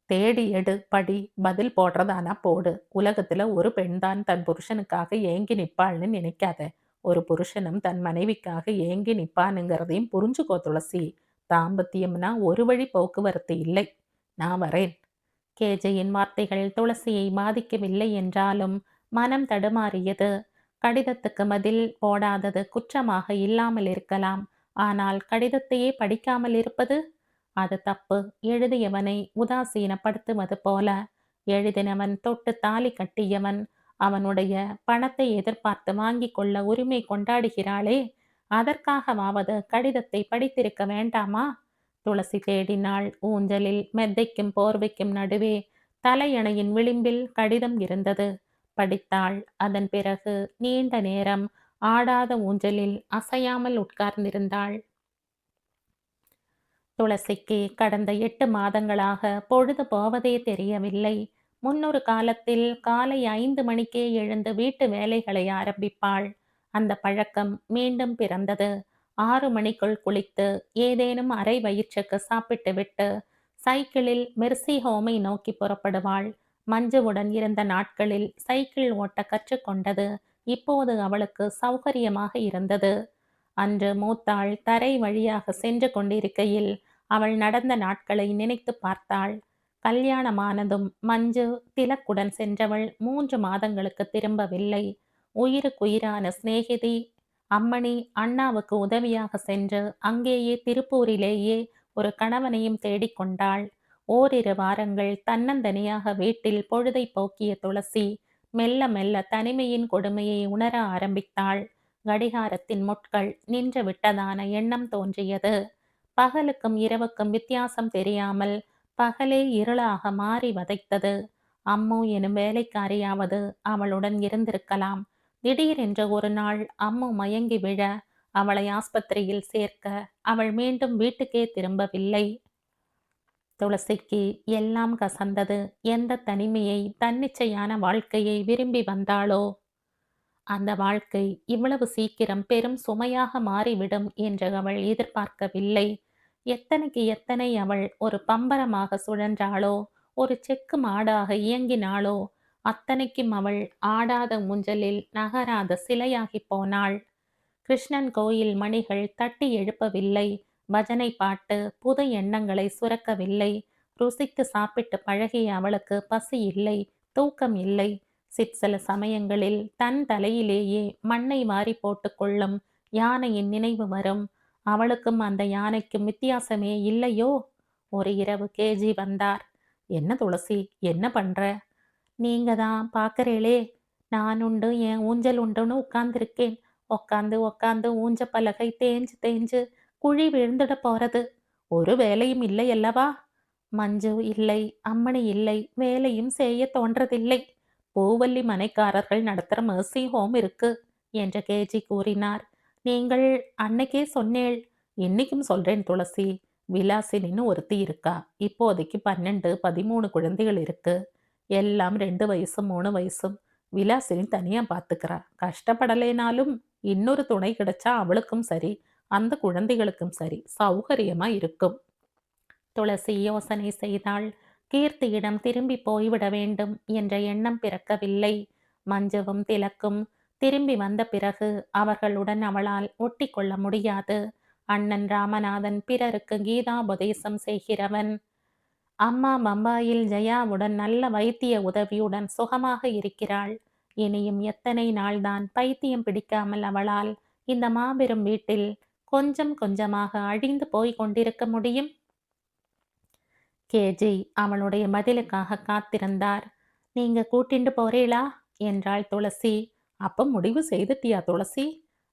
தேடி எடு, படி. பதில் போடுறதானா போடு. உலகத்துல ஒரு பெண்தான் தன் புருஷனுக்காக ஏங்கி நிப்பாள்னு நினைக்காத. ஒரு புருஷனும் தன் மனைவிக்காக ஏங்கி நிப்பானுங்கிறதையும் புரிஞ்சுக்கோ துளசி. தாம்பத்தியம்னா ஒரு வழி போக்குவரத்து இல்லை. நான் வரேன். கேஜையின் வார்த்தைகள் துளசியை பாதிக்கவில்லை என்றாலும் மனம் தடுமாறியது. கடிதத்துக்கு பதில் போடாதது குற்றமாக இல்லாமல் இருக்கலாம். ஆனால் கடிதத்தையே படிக்காமல் இருப்பது அது தப்பு. எழுதியவனை உதாசீனப்படுத்துவது போல. எழுதினவன் தொட்டு தாலி கட்டியவன். அவனுடைய பணத்தை எதிர்பார்த்து வாங்கிக் கொள்ள உரிமை கொண்டாடுகிறாளே, அதற்காகவாவது கடிதத்தை படித்திருக்க வேண்டாமா? துளசி தேடினாள். ஊஞ்சலில் மெத்தைக்கும் போர்வைக்கும் நடுவே தலையணையின் விளிம்பில் கடிதம் இருந்தது. படித்தாள். அதன் பிறகு நீண்ட நேரம் ஆடாத ஊஞ்சலில் அசையாமல் உட்கார்ந்திருந்தாள். துளசிக்கு கடந்த 8 மாதங்களாக பொழுது போவதே தெரியவில்லை. முன்னொரு காலத்தில் காலை 5 மணிக்கே எழுந்து வீட்டு வேலைகளை ஆரம்பிப்பாள். அந்த பழக்கம் மீண்டும் பிறந்தது. 6 மணிக்குள் குளித்து ஏதேனும் அரை வயிற்றுக்கு சாப்பிட்டுவிட்டு சைக்கிளில் மெர்சி ஹோமை நோக்கி புறப்படுவாள். மஞ்சுவுடன் இருந்த நாட்களில் சைக்கிள் ஓட்ட கற்றுக்கொண்டது இப்போது அவளுக்கு சௌகரியமாக இருந்தது. அன்று மூத்தாள் தரை வழியாக சென்று கொண்டிருக்கையில் அவள் நடந்த நாட்களை நினைத்து பார்த்தாள். கல்யாணமானதும் மஞ்சு திலக்குடன் சென்றவள் 3 மாதங்களுக்கு திரும்பவில்லை. உயிருக்குயிரான சிநேகிதி அம்மணி அண்ணாவுக்கு உதவியாக சென்று அங்கேயே திருப்பூரிலேயே ஒரு கணவனையும் தேடிக்கொண்டாள். ஓரிரு வாரங்கள் தன்னந்தனியாக வீட்டில் பொழுதை போக்கிய துளசி மெல்ல மெல்ல தனிமையின் கொடுமையை உணர ஆரம்பித்தாள். கடிகாரத்தின் முட்கள் நின்று விட்டதான எண்ணம் தோன்றியது. பகலுக்கும் இரவுக்கும் வித்தியாசம் தெரியாமல் பகலே இருளாக மாறி வதைத்தது. அம்மு எனும் வேலைக்காரியாவது அவளுடன் இருந்திருக்கலாம். திடீரென்று ஒரு நாள் அம்மு மயங்கி விழ அவளை ஆஸ்பத்திரியில் சேர்க்க அவள் மீண்டும் வீட்டுக்கே திரும்பவில்லை. துளசிக்கு எல்லாம் கசந்தது. எந்த தனிமையை தன்னிச்சையான வாழ்க்கையை விரும்பி வந்தாளோ அந்த வாழ்க்கை இவ்வளவு சீக்கிரம் பெரும் சுமையாக மாறிவிடும் என்று அவள் எதிர்பார்க்கவில்லை. எத்தனைக்கு எத்தனை அவள் ஒரு பம்பரமாக சுழன்றாளோ, ஒரு செக்கு மாடாக இயங்கினாளோ, அத்தனைக்கும் அவள் ஆடாத ஊஞ்சலில் நகராத சிலையாகி போனாள். கிருஷ்ணன் கோயில் மணிகள் தட்டி எழுப்பவில்லை. பஜனை பாட்டு புது எண்ணங்களை சுரக்கவில்லை. ருசித்து சாப்பிட்டு பழகிய அவளுக்கு பசி இல்லை, தூக்கம் இல்லை. சிற்சில சமயங்களில் தன் தலையிலேயே மண்ணை வாரி போட்டுக்கொள்ளும் யானையின் நினைவு வரும். அவளுக்கும் அந்த யானைக்கும் வித்தியாசமே இல்லையோ? ஒரு இரவு கேஜி வந்தார். என்ன துளசி, என்ன பண்ற? நீங்க தான் பார்க்கறேளே, நான் உண்டு என் ஊஞ்சல் உண்டுன்னு உட்கார்ந்திருக்கேன். உக்காந்து உக்காந்து ஊஞ்ச பலகை தேஞ்சு தேஞ்சு குழி விழுந்துட போறது. ஒரு வேலையும் இல்லை அல்லவா? மஞ்சு இல்லை, அம்மணி இல்லை, வேலையும் செய்ய தோன்றதில்லை. பூவல்லி மனைக்காரர்கள் நடத்துற மெர்சி ஹோம் இருக்கு என்று கேஜி கூறினார். நீங்கள் அன்னைக்கே சொன்னேள். இன்னைக்கும் சொல்றேன் துளசி. விலாசினின்னு ஒருத்தி இருக்கா. இப்போதைக்கு 12, 13 குழந்தைகள் இருக்கு. எல்லாம் 2 வயசும் 3 வயசும். விலாசினி தனியா பாத்துக்கிறா. கஷ்டப்படலைனாலும் இன்னொரு துணை கிடைச்சா அவளுக்கும் சரி, அந்த குழந்தைகளுக்கும் சரி, சௌகரியமா இருக்கும். துளசி யோசனை செய்தாள். கீர்த்தியிடம் திரும்பி போய்விட வேண்டும் என்ற எண்ணம் பிறக்கவில்லை. மஞ்சுவும் திலக்கும் திரும்பி வந்த பிறகு அவர்களுடன் அவளால் ஒட்டி கொள்ள முடியாது. அண்ணன் ராமநாதன் பிறருக்கு கீதாபதேசம் செய்கிறவன். அம்மா பம்பாயில் ஜெயாவுடன் நல்ல வைத்திய உதவியுடன் சுகமாக இருக்கிறாள். இனியும் எத்தனை நாள்தான் பைத்தியம் பிடிக்காமல் அவளால் இந்த மாபெரும் வீட்டில் கொஞ்சம் கொஞ்சமாக அழிந்து போய் கொண்டிருக்க முடியும்? கேஜி அவளுடைய பதிலுக்காக காத்திருந்தார். நீங்க கூட்டிண்டு போறீளா என்றாள் துளசி. அப்ப முடிவு செய்துட்டியா துளசி?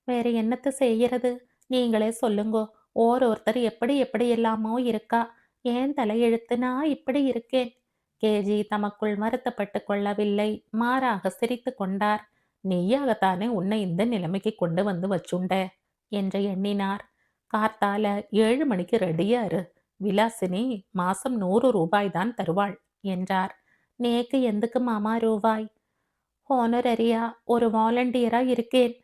வேற என்னத்த செய்யறது? நீங்களே சொல்லுங்கோ. ஓரொருத்தர் எப்படி எப்படி எல்லாமோ இருக்கா. ஏன் தலையெழுத்து நான் இப்படி இருக்கேன்? கேஜி தமக்குள் வருத்தப்பட்டு கொள்ளவில்லை. மாறாக சிரித்து கொண்டார். நீயாகத்தானே உன்னை இந்த நிலைமைக்கு கொண்டு வந்து வச்சுண்ட என்று எண்ணினார். கார்த்தால 7 மணிக்கு ரெடியா இரு. விலாசினி மாசம் 100 ரூபாய் தான் தருவாள் என்றார். நேக்கு எந்துக்கு மாமா ரூபாய்? ஹோனரரியா ஒரு வாலண்டியரா இருக்கேன்.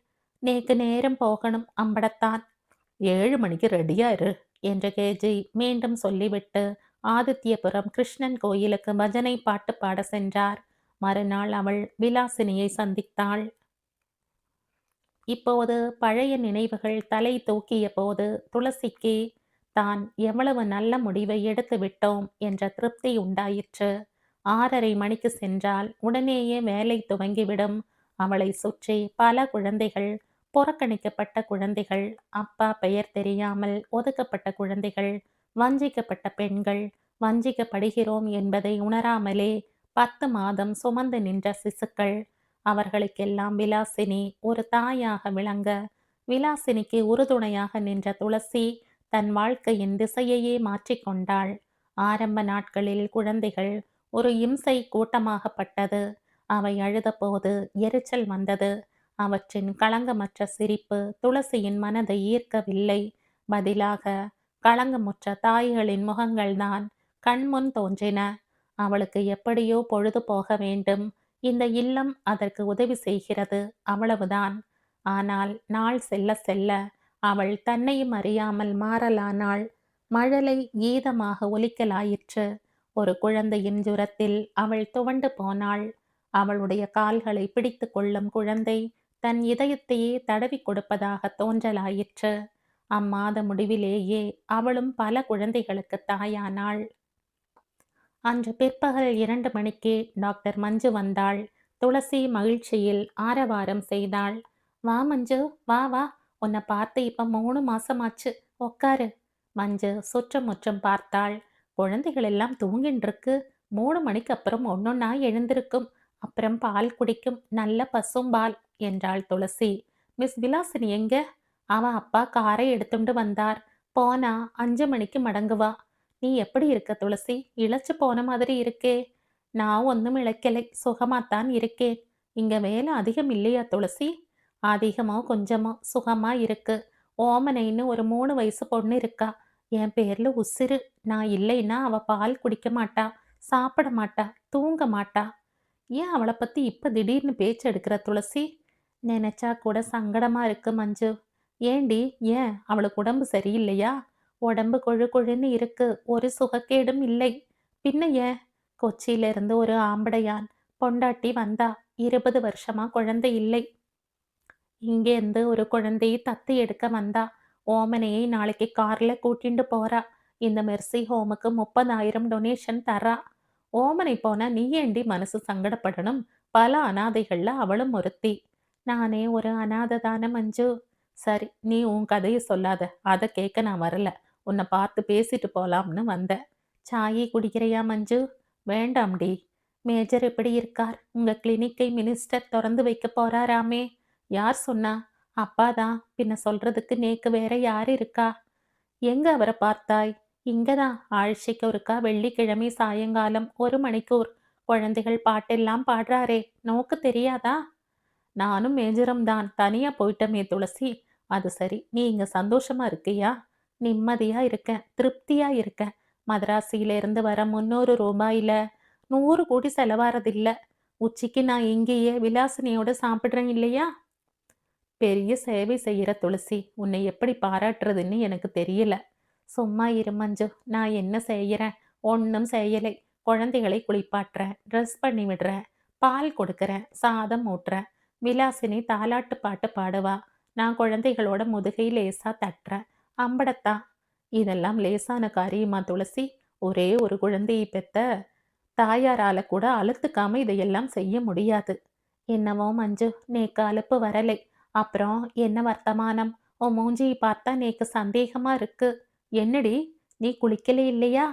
நேக்கு நேரம் போகணும் அம்படத்தான். 7 மணிக்கு ரெடியா இரு என்று கேஜி மீண்டும் சொல்லிவிட்டு ஆதித்யபுரம் கிருஷ்ணன் கோயிலுக்கு பஜனை பாட்டு பாட சென்றார். மறுநாள் அவள் விலாசினியை சந்தித்தாள். இப்போது பழைய நினைவுகள் தலை தூக்கிய போது துளசிக்கு தான் எவ்வளவு நல்ல முடிவை எடுத்து விட்டோம் என்ற திருப்தி உண்டாயிற்று. 6:30 மணிக்கு சென்றால் உடனேயே வேலை துவங்கிவிடும். அவளை சுற்றி பல குழந்தைகள், புறக்கணிக்கப்பட்ட குழந்தைகள், அப்பா பெயர் தெரியாமல் ஒதுக்கப்பட்ட குழந்தைகள், வஞ்சிக்கப்பட்ட பெண்கள், வஞ்சிக்கப்படுகிறோம் என்பதை உணராமலே 10 மாதம் சுமந்து நின்ற சிசுக்கள். அவர்களுக்கெல்லாம் விலாசினி ஒரு தாயாக விளங்க, விலாசினிக்கு உறுதுணையாக நின்ற துளசி தன் வாழ்க்கையின் திசையையே மாற்றிக்கொண்டாள். ஆரம்ப நாட்களில் குழந்தைகள் ஒரு இம்சை கூட்டமாகப்பட்டது. அவை அழுதபோது எரிச்சல் வந்தது. அவற்றின் களங்கமற்ற சிரிப்பு துளசியின் மனதை ஈர்க்கவில்லை. பதிலாக களங்கமுற்ற தாய்களின் முகங்கள்தான் கண்முன் தோன்றின. அவளுக்கு எப்படியோ பொழுது போக வேண்டும். இந்த இல்லம் அதற்கு உதவி செய்கிறது, அவ்வளவுதான். ஆனால் நாள் செல்ல செல்ல அவள் தன்னையும் அறியாமல் மாறலானாள். மழலை கீதமாக ஒலிக்கலாயிற்று. ஒரு குழந்தையின் ஜுரத்தில் அவள் துவண்டு போனாள். அவளுடைய கால்களை பிடித்து கொள்ளும் குழந்தை தன் இதயத்தையே தடவி கொடுப்பதாக தோன்றலாயிற்று. அம்மாத முடிவிலேயே அவளும் பல குழந்தைகளுக்கு தாயானாள். அன்று பிற்பகல் 2 மணிக்கு டாக்டர் மஞ்சு வந்தாள். துளசி மகிழ்ச்சியில் ஆரவாரம் செய்தாள். வா மஞ்சு, வா வா, உன்னை பார்த்து இப்ப 3 மாசமாச்சு, உக்காரு. மஞ்சு சுற்றுமுற்றும் பார்த்தாள். குழந்தைகள் எல்லாம் தூங்கின்னு இருக்கு. 3 மணிக்கு அப்புறம் ஒன்னொன்னா எழுந்திருக்கும். அப்புறம் பால் குடிக்கும், நல்ல பசும்பால் என்றாள் துளசி. மிஸ் விலாசினி எங்க? அவ அப்பா காரை எடுத்துண்டு வந்தார். போனா 5 மணிக்கு மடங்குவா. நீ எப்படி இருக்க துளசி? இளைச்சு போன மாதிரி இருக்கே. நான் ஒன்றும் இளைக்கலை, சுகமாத்தான் இருக்கேன். இங்க வேலை அதிகம் இல்லையா துளசி? அதிகமோ கொஞ்சமோ சுகமா இருக்கு. ஓமனைன்னு ஒரு 3 வயசு பொண்ணு இருக்கா. என் பேர்ல உசிறு. நான் இல்லைன்னா அவ பால் குடிக்க மாட்டா, சாப்பிட மாட்டா, தூங்க மாட்டா. ஏன் அவளை பத்தி இப்ப திடீர்னு பேச்சு எடுக்கிற துளசி? நினைச்சா கூட சங்கடமா இருக்கு மஞ்சு. ஏண்டி, ஏன் அவளுக்கு உடம்பு சரியில்லையா? உடம்பு கொழு கொழுன்னு இருக்கு, ஒரு சுகக்கேடும் இல்லை. பின்ன ஏன்? கொச்சியிலிருந்து ஒரு ஆம்படையான் பொண்டாட்டி வந்தா. 20 வருஷமா குழந்தை இல்லை. இங்கேருந்து ஒரு குழந்தையை தத்து எடுக்க வந்தா. ஓமனையை நாளைக்கு கார்ல கூட்டிண்டு போறா. இந்த மெர்சி ஹோமுக்கு 30,000 டொனேஷன் தரா. ஓமனை போனா நீ ஏண்டி மனசு சங்கடப்படணும்? பல அனாதைகள்ல அவளும் ஒருத்தி. நானே ஒரு அனாதை தானே மஞ்சு. சரி, நீ உன் கதையை சொல்லாத, அதை கேட்க நான் வரல. உன்னை பார்த்து பேசிட்டு போலாம்னு வந்தேன். சாயை குடிக்கிறையா மஞ்சு? வேண்டாம்டி. மேஜர் எப்படி இருக்கார்? உங்க கிளினிக்கை மினிஸ்டர் திறந்து வைக்க போறாராமே. யார் சொன்னா? அப்பாதான். பின்ன சொல்றதுக்கு நேக்கு வேற யார் இருக்கா? எங்க அவரை பார்த்தாய்? இங்கதான், ஆழ்ச்சிக்கு ஒருக்கா வெள்ளிக்கிழமை சாயங்காலம் 1 மணிக்கூர் குழந்தைகள் பாட்டெல்லாம் பாடுறாரே, நோக்கு தெரியாதா? நானும் மேஜரும் தான் தனியா போயிட்டமே துளசி. அது சரி, நீ இங்க சந்தோஷமா இருக்கியா? நிம்மதியா இருக்கேன், திருப்தியா இருக்கேன். மதராசியில இருந்து வர 300 ரூபாயில 100 கோடி செலவாறதில்ல. உச்சிக்கு நான் இங்கேயே விலாசினியோட சாப்பிடுறேன் இல்லையா? பெரிய சேவை செய்யற துளசி, உன்னை எப்படி பாராட்டுறதுன்னு எனக்கு தெரியல. சும்மா இரு மஞ்சு, நான் என்ன செய்யறேன்? ஒன்றும் செய்யலை. குழந்தைகளை குளிப்பாட்டுறேன், ட்ரெஸ் பண்ணி விடுறேன், பால் கொடுக்கறேன், சாதம் ஊட்டுறேன். விலாசினி தாலாட்டு பாட்டு பாடுவா. நான் குழந்தைகளோட முதுகை லேசா தட்டுறேன். அம்படத்தான். இதெல்லாம் லேசான காரியமா துளசி? ஒரே ஒரு குழந்தையை பெத்த தாயாரால கூட அலுத்துக்காம இதையெல்லாம் செய்ய முடியாது. என்னவோ மஞ்சு, நேக்கு அலுப்பு வரலை. அப்புறம் என்ன வர்த்தமானம்? உன் மூஞ்சியை பார்த்தா நேக்கு சந்தேகமா இருக்கு. என்னடி, நீ குளிக்கலே இல்லையா?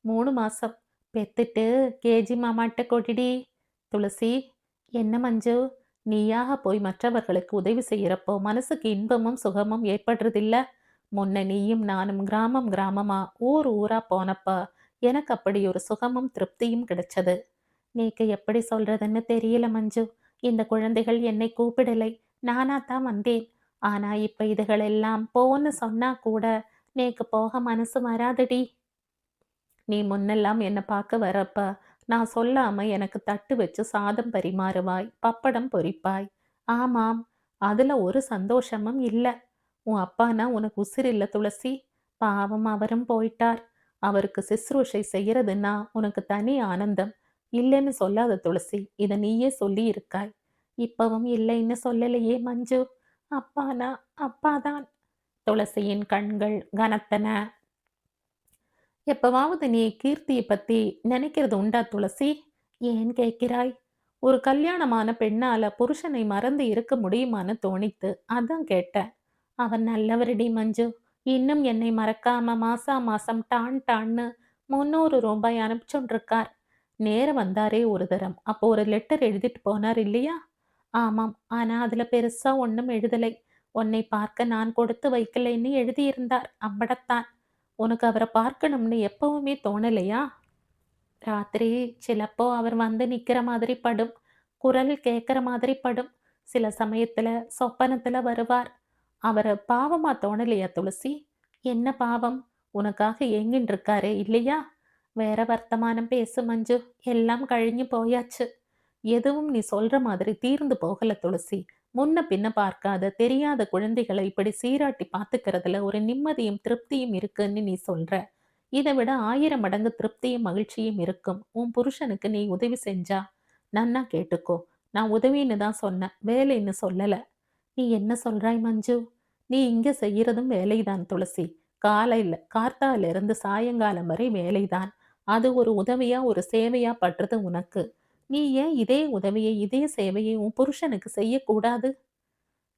3 மாசம் பெத்துட்டு கேஜி மாமாட்ட கொடிடி. துளசி, என்ன மஞ்சு? நீயாக போய் மற்றவர்களுக்கு உதவி செய்யறப்போ மனசுக்கு இன்பமும் சுகமும் ஏற்படுறதில்ல? முன்ன நீயும் நானும் கிராமம் கிராமமா ஊர் ஊரா போனப்ப எனக்கு அப்படி ஒரு சுகமும் திருப்தியும் கிடைச்சது. நீக்கு எப்படி சொல்றதுன்னு தெரியல மஞ்சு. இந்த குழந்தைகள் என்னை கூப்பிடலை, நானாத்தான் வந்தேன். ஆனா இப்ப இதுகளெல்லாம் போன்னு சொன்னா கூட நேக்கு போக மனசு வராதடி. நீ முன்னெல்லாம் என்ன பார்க்க வரப்ப நான் சொல்லாம எனக்கு தட்டு வச்சு சாதம் பரிமாறுவாய், பப்படம் பொரிப்பாய். ஆமாம், அதுல ஒரு சந்தோஷமும் இல்ல. உன் அப்பானா உனக்கு உசிர் இல்ல துளசி. பாவம், அவரும் போயிட்டார். அவருக்கு சிசுரூஷை செய்யறதுன்னா உனக்கு தனி ஆனந்தம். இல்லைன்னு சொல்லாத துளசி, இதை நீயே சொல்லி இருக்காய். இப்பவும் இல்லைன்னு சொல்லலையே மஞ்சு. அப்பானா அப்பாதான். துளசியின் கண்கள் கனத்தன. எப்பவாவது நீ கீர்த்தியை பத்தி நினைக்கிறது உண்டா துளசி? ஏன் கேட்கிறாய்? ஒரு கல்யாணமான பெண்ணால புருஷனை மறந்து இருக்க முடியுமான்னு தோணித்து. அதான் கேட்டேன். அவன் நல்லவருடி மஞ்சு. இன்னும் என்னை மறக்காம மாசா மாசம் டான் டான்னு ரூ. 300 அனுப்பிச்சுண்டிருக்கார். நேரம் வந்தாரே ஒரு தரம். அப்போ ஒரு லெட்டர் எழுதிட்டு போனார் இல்லையா? ஆமாம். ஆனா அதுல பெருசா ஒண்ணும் எழுதலை. உன்னை பார்க்க நான் கொடுத்து வைக்கலைன்னு எழுதியிருந்தார். அம்படத்தான். உனக்கு அவரை பார்க்கணும்னு எப்பவுமே தோணலையா? ராத்திரி சிலப்போ அவர் வந்து நிக்கிற மாதிரி படும். குரல் கேட்கிற மாதிரி படும். சில சமயத்துல சொப்பனத்துல வருவார். அவர பாவமா தோணலையா துளசி? என்ன பாவம்? உனக்காக ஏங்கின்னு இருக்காரே இல்லையா? வேற வர்த்தமானம் பேசு மஞ்சு. எல்லாம் கழிஞ்சு போயாச்சு. எதுவும் நீ சொல்ற மாதிரி தீர்ந்து போகல துளசி. முன்ன பின்ன பார்க்காத தெரியாத குழந்தைகளை இப்படி சீராட்டி பாத்துக்கிறதுல ஒரு நிம்மதியும் திருப்தியும் இருக்குன்னு நீ சொல்ற. இதை விட 1000 மடங்கு திருப்தியும் மகிழ்ச்சியும் இருக்கும். உன் புருஷனுக்கு நீ உதவி செஞ்சா. நன்னா கேட்டுக்கோ. நான் உதவின்னு தான் சொன்னேன், வேலைன்னு சொல்லல. நீ என்ன சொல்றாய் மஞ்சு? நீ இங்க செய்யறதும் வேலைதான் துளசி. கார்த்தால இருந்து சாயங்காலம் வரை வேலைதான். அது ஒரு உதவியா ஒரு சேவையா படுறது உனக்கு. நீ ஏன் இதே உதவியை இதே சேவையை உன் புருஷனுக்கு செய்யக்கூடாது?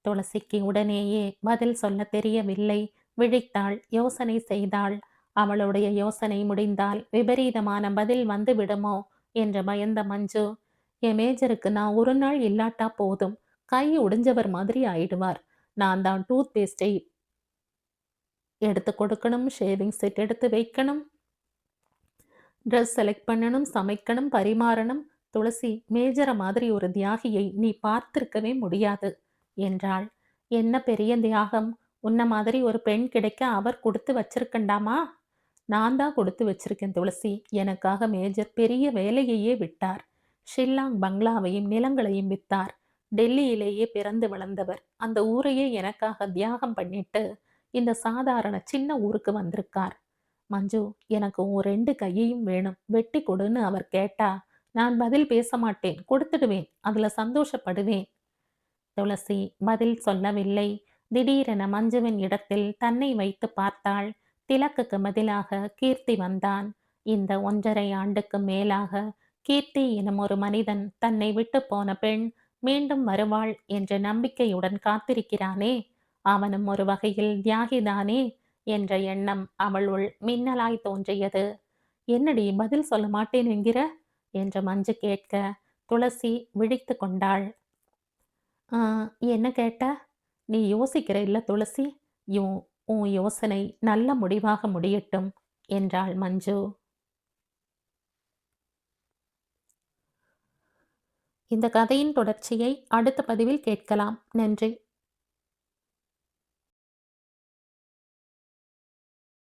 துளசிக்கு உடனேயே பதில் சொல்ல தெரியவில்லை. விழித்தாள், யோசனை செய்தாள். அவளுடைய யோசனை முடிந்தால் விபரீதமான பதில் வந்து விடுமோ என்று பயந்த மஞ்சு, என் மேஜருக்கு நான் ஒரு நாள் இல்லாட்டா போதும், கை உடைஞ்சவர் மாதிரி ஆயிடுவார். நான் தான் டூத் பேஸ்டை எடுத்து கொடுக்கணும், ஷேவிங் செட் எடுத்து வைக்கணும், ட்ரெஸ் செலக்ட் பண்ணணும், சமைக்கணும், பரிமாறணும். துளசி, மேஜர மாதிரி ஒரு தியாகியை நீ பார்த்திருக்கவே முடியாது என்றாள். என்ன பெரிய தியாகம்? உன்ன மாதிரி ஒரு பெண் கிடைக்க அவர் கொடுத்து வச்சிருக்கண்டாமா? நான் தான் கொடுத்து வச்சிருக்கேன் துளசி. எனக்காக மேஜர் பெரிய வேலையையே விட்டார். ஷில்லாங் பங்களாவையும் நிலங்களையும் வித்தார். டெல்லியிலேயே பிறந்து வளர்ந்தவர். அந்த ஊரையே எனக்காக தியாகம் பண்ணிட்டு இந்த சாதாரண சின்ன ஊருக்கு வந்திருக்கார். மஞ்சு, எனக்கு உன் 2 கையையும் வேணும். வெட்டி கொடுன்னு அவர் கேட்டா நான் பதில் பேச மாட்டேன். கொடுத்துடுவேன். அதுல சந்தோஷப்படுவேன். துளசி பதில் சொல்லவில்லை. திடீரென மஞ்சுவின் இடத்தில் தன்னை வைத்து பார்த்தாள். திலக்குக்கு பதிலாக கீர்த்தி வந்தான். இந்த 1½ ஆண்டுக்கு மேலாக கீர்த்தி எனும் ஒரு மனிதன், தன்னை விட்டு போன பெண் மீண்டும் வருவாள் என்ற நம்பிக்கையுடன் காத்திருக்கிறானே, அவனும் ஒரு வகையில் தியாகிதானே என்ற எண்ணம் அவளுள் மின்னலாய் தோன்றியது. என்னடி பதில் சொல்ல மாட்டேன் என்கிற என்று மஞ்சு கேட்க துளசி விழித்து கொண்டாள். ஆ, என்ன கேட்ட? நீ யோசிக்கிற இல்ல துளசி? உன் உன் யோசனை நல்ல முடிவாக முடியட்டும் என்றாள் மஞ்சு. இந்த கதையின் தொடர்ச்சியை அடுத்த பதிவில் கேட்கலாம். நன்றி.